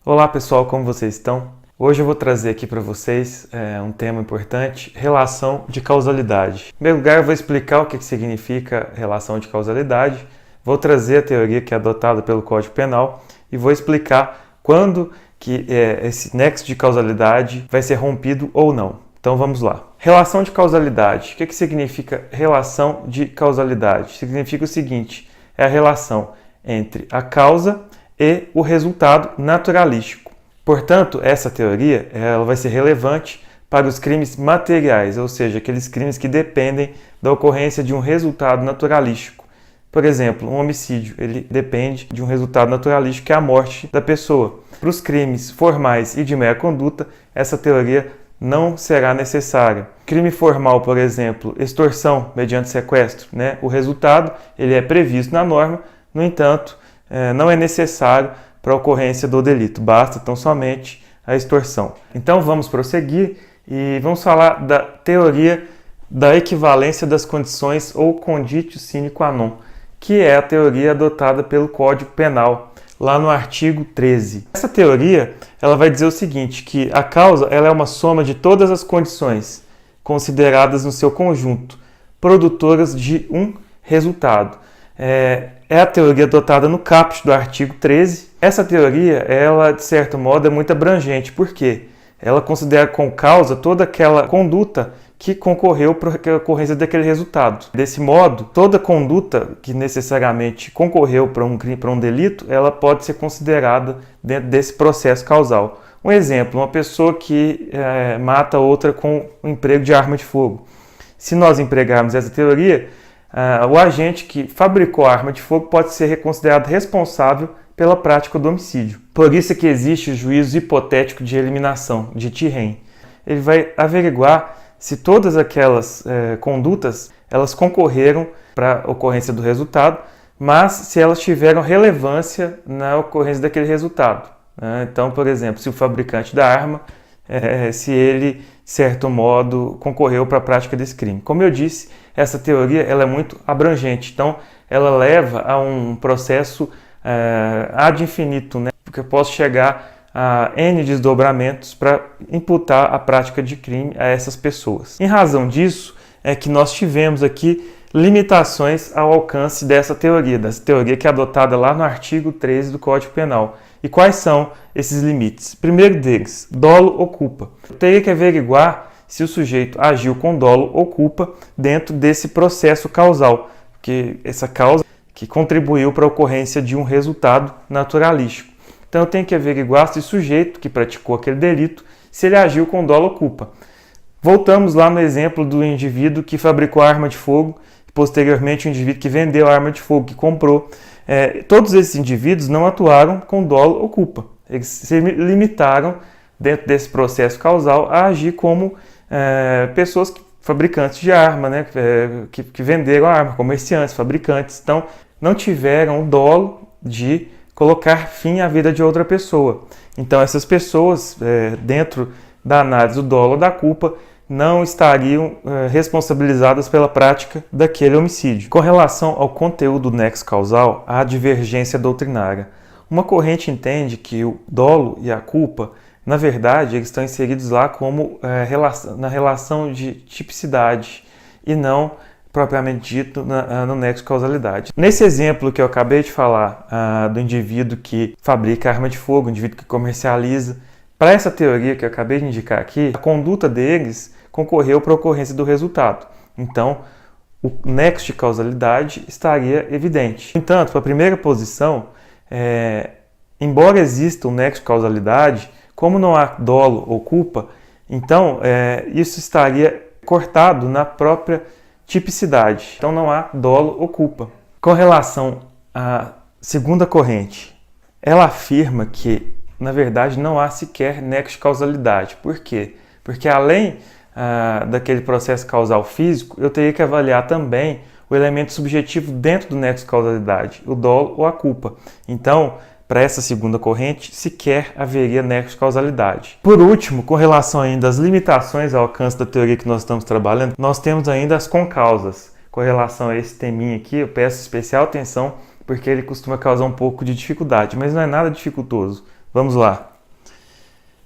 Olá pessoal, como vocês estão? Hoje eu vou trazer aqui para vocês um tema importante, relação de causalidade. Em primeiro lugar, eu vou explicar o que significa relação de causalidade, vou trazer a teoria que é adotada pelo Código Penal e vou explicar quando que esse nexo de causalidade vai ser rompido ou não. Então vamos lá. Relação de causalidade. O que significa relação de causalidade? Significa o seguinte, é a relação entre a causa e o resultado naturalístico. Portanto, essa teoria ela vai ser relevante para os crimes materiais, ou seja, aqueles crimes que dependem da ocorrência de um resultado naturalístico. Por exemplo, um homicídio, ele depende de um resultado naturalístico, que é a morte da pessoa. Para os crimes formais e de mera conduta, essa teoria não será necessária. Crime formal, por exemplo, extorsão mediante sequestro, o resultado ele é previsto na norma, no entanto, não é necessário para a ocorrência do delito, basta tão somente a extorsão. Então vamos prosseguir e vamos falar da teoria da equivalência das condições ou conditio sine qua non, que é a teoria adotada pelo Código Penal, lá no artigo 13. Essa teoria ela vai dizer o seguinte, que a causa ela é uma soma de todas as condições consideradas no seu conjunto, produtoras de um resultado. É a teoria adotada no caput do artigo 13. Essa teoria, ela de certo modo é muito abrangente, porque ela considera como causa toda aquela conduta que concorreu para a ocorrência daquele resultado. Desse modo, toda conduta que necessariamente concorreu para um crime, para um delito, ela pode ser considerada dentro desse processo causal. Um exemplo, uma pessoa que mata outra com o emprego de arma de fogo. Se nós empregarmos essa teoria, o agente que fabricou a arma de fogo pode ser considerado responsável pela prática do homicídio. Por isso é que existe o juízo hipotético de eliminação, de Tirren. Ele vai averiguar se todas aquelas condutas elas concorreram para a ocorrência do resultado, mas se elas tiveram relevância na ocorrência daquele resultado. Então, por exemplo, se o fabricante da arma, se ele, de certo modo, concorreu para a prática desse crime. Como eu disse, essa teoria ela é muito abrangente, então ela leva a um processo ad infinitum, porque eu posso chegar a N desdobramentos para imputar a prática de crime a essas pessoas. Em razão disso, é que nós tivemos aqui limitações ao alcance dessa teoria que é adotada lá no artigo 13 do Código Penal. E quais são esses limites? Primeiro deles, dolo ou culpa. Eu teria que averiguar se o sujeito agiu com dolo ou culpa dentro desse processo causal, que essa causa que contribuiu para a ocorrência de um resultado naturalístico. Então eu tenho que averiguar se o sujeito que praticou aquele delito, se ele agiu com dolo ou culpa. Voltamos lá no exemplo do indivíduo que fabricou a arma de fogo, e posteriormente o indivíduo que vendeu a arma de fogo, que comprou. Todos esses indivíduos não atuaram com dolo ou culpa. Eles se limitaram, dentro desse processo causal, a agir como pessoas fabricantes de arma, que venderam a arma, comerciantes, fabricantes. Então, não tiveram o dolo de colocar fim à vida de outra pessoa. Então, essas pessoas, dentro da análise do dolo ou da culpa, não estariam responsabilizadas pela prática daquele homicídio. Com relação ao conteúdo do nexo causal, há divergência doutrinária. Uma corrente entende que o dolo e a culpa, na verdade, eles estão inseridos lá como na relação de tipicidade e não propriamente dito no nexo causalidade. Nesse exemplo que eu acabei de falar, do indivíduo que fabrica arma de fogo, o indivíduo que comercializa, para essa teoria que eu acabei de indicar aqui, a conduta deles concorreu para a ocorrência do resultado. Então, o nexo de causalidade estaria evidente. No entanto, para a primeira posição, embora exista o nexo de causalidade, como não há dolo ou culpa, então isso estaria cortado na própria tipicidade. Então não há dolo ou culpa. Com relação à segunda corrente, ela afirma que, na verdade, não há sequer nexo de causalidade. Por quê? Porque além daquele processo causal físico, eu teria que avaliar também o elemento subjetivo dentro do nexo de causalidade, o dolo ou a culpa. Então, para essa segunda corrente, sequer haveria nexo de causalidade. Por último, com relação ainda às limitações ao alcance da teoria que nós estamos trabalhando, nós temos ainda as concausas. Com relação a esse teminha aqui, eu peço especial atenção, porque ele costuma causar um pouco de dificuldade, mas não é nada dificultoso. Vamos lá.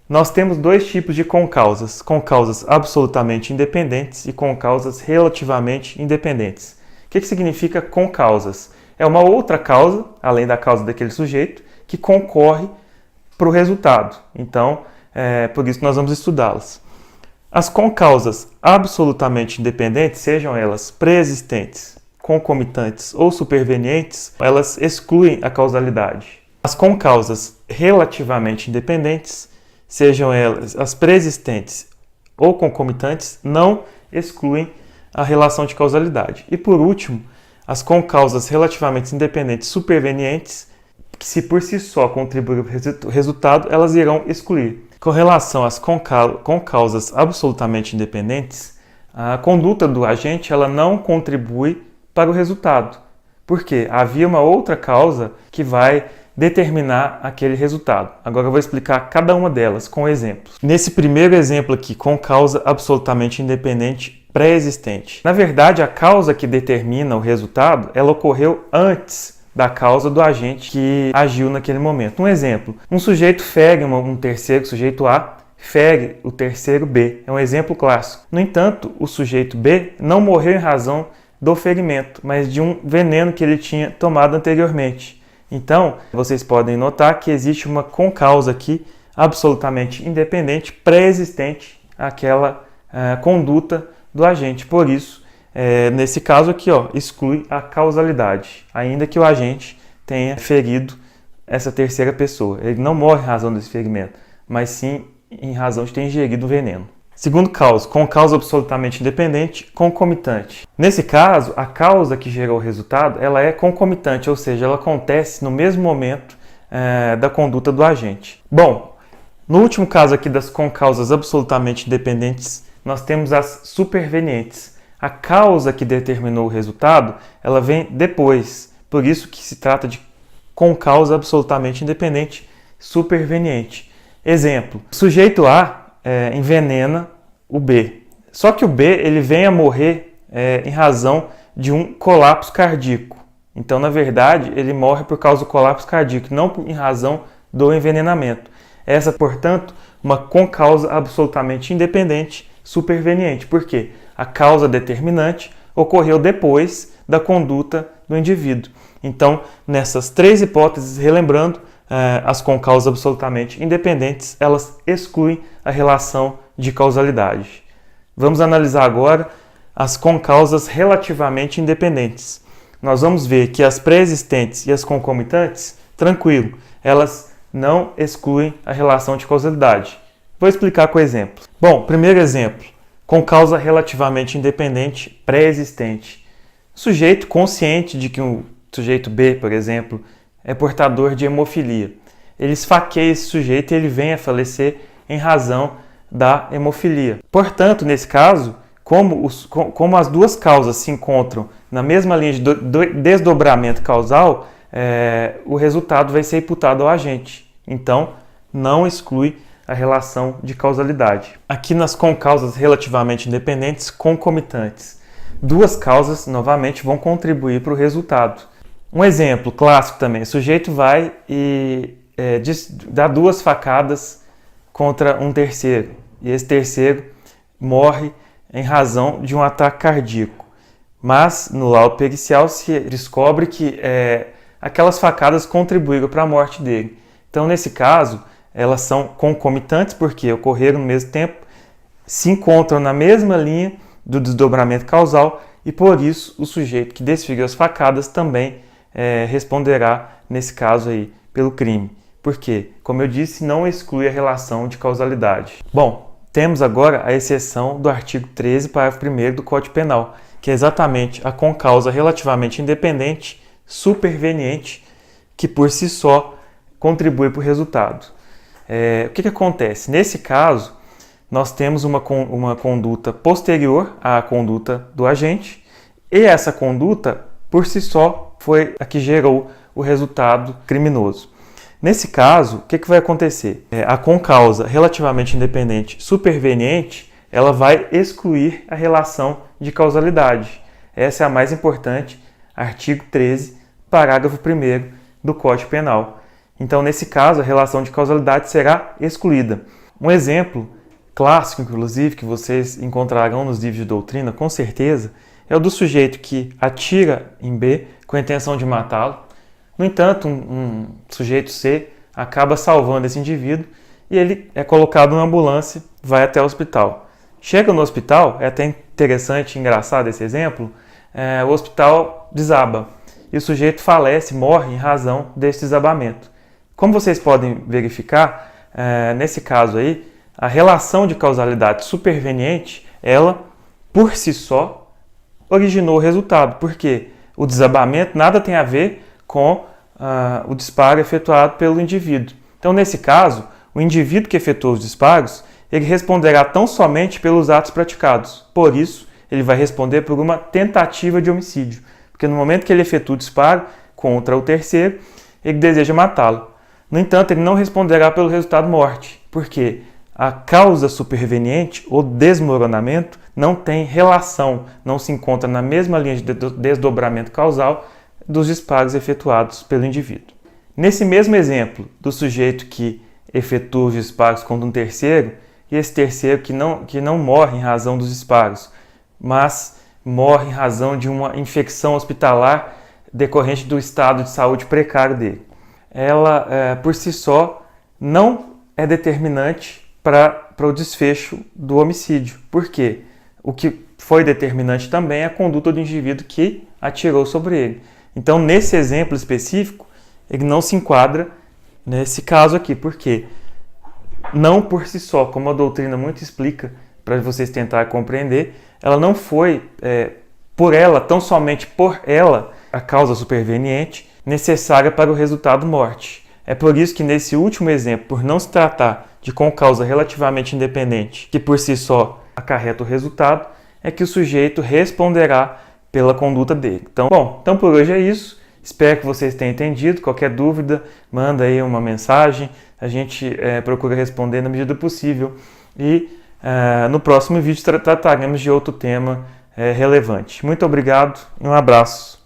Nós temos dois tipos de concausas absolutamente independentes e concausas relativamente independentes. O que significa concausas? É uma outra causa, além da causa daquele sujeito, que concorre para o resultado. Então, por isso nós vamos estudá-las. As concausas absolutamente independentes, sejam elas pré-existentes, concomitantes ou supervenientes, elas excluem a causalidade. As concausas relativamente independentes, sejam elas as pré-existentes ou concomitantes, não excluem a relação de causalidade. E por último, as concausas relativamente independentes supervenientes, que se por si só contribuem para o resultado, elas irão excluir. Com relação às concausas absolutamente independentes, a conduta do agente ela não contribui para o resultado, porque havia uma outra causa que vai determinar aquele resultado. Agora eu vou explicar cada uma delas com exemplos. Nesse primeiro exemplo aqui, com causa absolutamente independente pré-existente. Na verdade, a causa que determina o resultado, ela ocorreu antes da causa do agente que agiu naquele momento. Um exemplo, um sujeito fere um terceiro, sujeito A, fere o terceiro B. É um exemplo clássico. No entanto, o sujeito B não morreu em razão do ferimento, mas de um veneno que ele tinha tomado anteriormente. Então, vocês podem notar que existe uma concausa aqui absolutamente independente, pré-existente àquela conduta do agente. Por isso, nesse caso aqui, exclui a causalidade, ainda que o agente tenha ferido essa terceira pessoa. Ele não morre em razão desse ferimento, mas sim em razão de ter ingerido o veneno. Segundo caso, com causa absolutamente independente, concomitante. Nesse caso, a causa que gerou o resultado, ela é concomitante, ou seja, ela acontece no mesmo momento da conduta do agente. Bom, no último caso aqui das concausas absolutamente independentes, nós temos as supervenientes. A causa que determinou o resultado, ela vem depois. Por isso que se trata de concausa absolutamente independente superveniente. Exemplo, o sujeito A envenena o B. Só que o B ele vem a morrer em razão de um colapso cardíaco. Então, na verdade, ele morre por causa do colapso cardíaco, não em razão do envenenamento. Essa, portanto, uma concausa absolutamente independente superveniente. Por quê? A causa determinante ocorreu depois da conduta do indivíduo. Então, nessas três hipóteses, relembrando, as concausas absolutamente independentes, elas excluem a relação de causalidade. Vamos analisar agora as concausas relativamente independentes. Nós vamos ver que as pré-existentes e as concomitantes, tranquilo, elas não excluem a relação de causalidade. Vou explicar com exemplo. Bom, primeiro exemplo, concausa relativamente independente pré-existente. Sujeito consciente de que o sujeito B, por exemplo, é portador de hemofilia. Ele esfaqueia esse sujeito e ele vem a falecer em razão da hemofilia. Portanto, nesse caso, como as duas causas se encontram na mesma linha de desdobramento causal, o resultado vai ser imputado ao agente. Então, não exclui a relação de causalidade. Aqui nas concausas relativamente independentes concomitantes, duas causas novamente vão contribuir para o resultado. Um exemplo clássico também, o sujeito vai e dá duas facadas contra um terceiro, e esse terceiro morre em razão de um ataque cardíaco. Mas no laudo pericial se descobre que aquelas facadas contribuíram para a morte dele. Então, nesse caso, elas são concomitantes porque ocorreram no mesmo tempo, se encontram na mesma linha do desdobramento causal e, por isso, o sujeito que desferiu as facadas também responderá, nesse caso aí, pelo crime. Porque, como eu disse, não exclui a relação de causalidade. Bom, temos agora a exceção do artigo 13, parágrafo 1º do Código Penal, que é exatamente a concausa relativamente independente, superveniente, que por si só contribui para o resultado. O que acontece? Nesse caso, nós temos uma conduta posterior à conduta do agente, e essa conduta, por si só, foi a que gerou o resultado criminoso. Nesse caso, o que vai acontecer? A concausa relativamente independente superveniente, ela vai excluir a relação de causalidade. Essa é a mais importante, artigo 13, parágrafo 1º do Código Penal. Então, nesse caso, a relação de causalidade será excluída. Um exemplo clássico, inclusive, que vocês encontrarão nos livros de doutrina, com certeza, é o do sujeito que atira em B com a intenção de matá-lo. No entanto, um sujeito C acaba salvando esse indivíduo e ele é colocado numa ambulância, vai até o hospital. Chega no hospital, é até interessante e engraçado esse exemplo, o hospital desaba e o sujeito falece, morre em razão desse desabamento. Como vocês podem verificar, nesse caso aí, a relação de causalidade superveniente, ela, por si só, originou o resultado, porque o desabamento nada tem a ver com o disparo efetuado pelo indivíduo. Então, nesse caso, o indivíduo que efetuou os disparos, ele responderá tão somente pelos atos praticados. Por isso, ele vai responder por uma tentativa de homicídio, porque no momento que ele efetua o disparo contra o terceiro, ele deseja matá-lo. No entanto, ele não responderá pelo resultado morte, porque a causa superveniente, o desmoronamento, não tem relação, não se encontra na mesma linha de desdobramento causal dos disparos efetuados pelo indivíduo. Nesse mesmo exemplo do sujeito que efetua os disparos contra um terceiro, e esse terceiro que não morre em razão dos disparos, mas morre em razão de uma infecção hospitalar decorrente do estado de saúde precário dele. Ela, por si só, não é determinante para o desfecho do homicídio. Por quê? O que foi determinante também é a conduta do indivíduo que atirou sobre ele. Então, nesse exemplo específico, ele não se enquadra nesse caso aqui. Por quê? Não por si só, como a doutrina muito explica, para vocês tentarem compreender, ela não foi, por ela, tão somente por ela, a causa superveniente necessária para o resultado morte. É por isso que nesse último exemplo, por não se tratar de concausa relativamente independente, que por si só acarreta o resultado, é que o sujeito responderá pela conduta dele. Então por hoje é isso. Espero que vocês tenham entendido. Qualquer dúvida, manda aí uma mensagem. A gente procura responder na medida do possível. E no próximo vídeo trataremos de outro tema relevante. Muito obrigado e um abraço.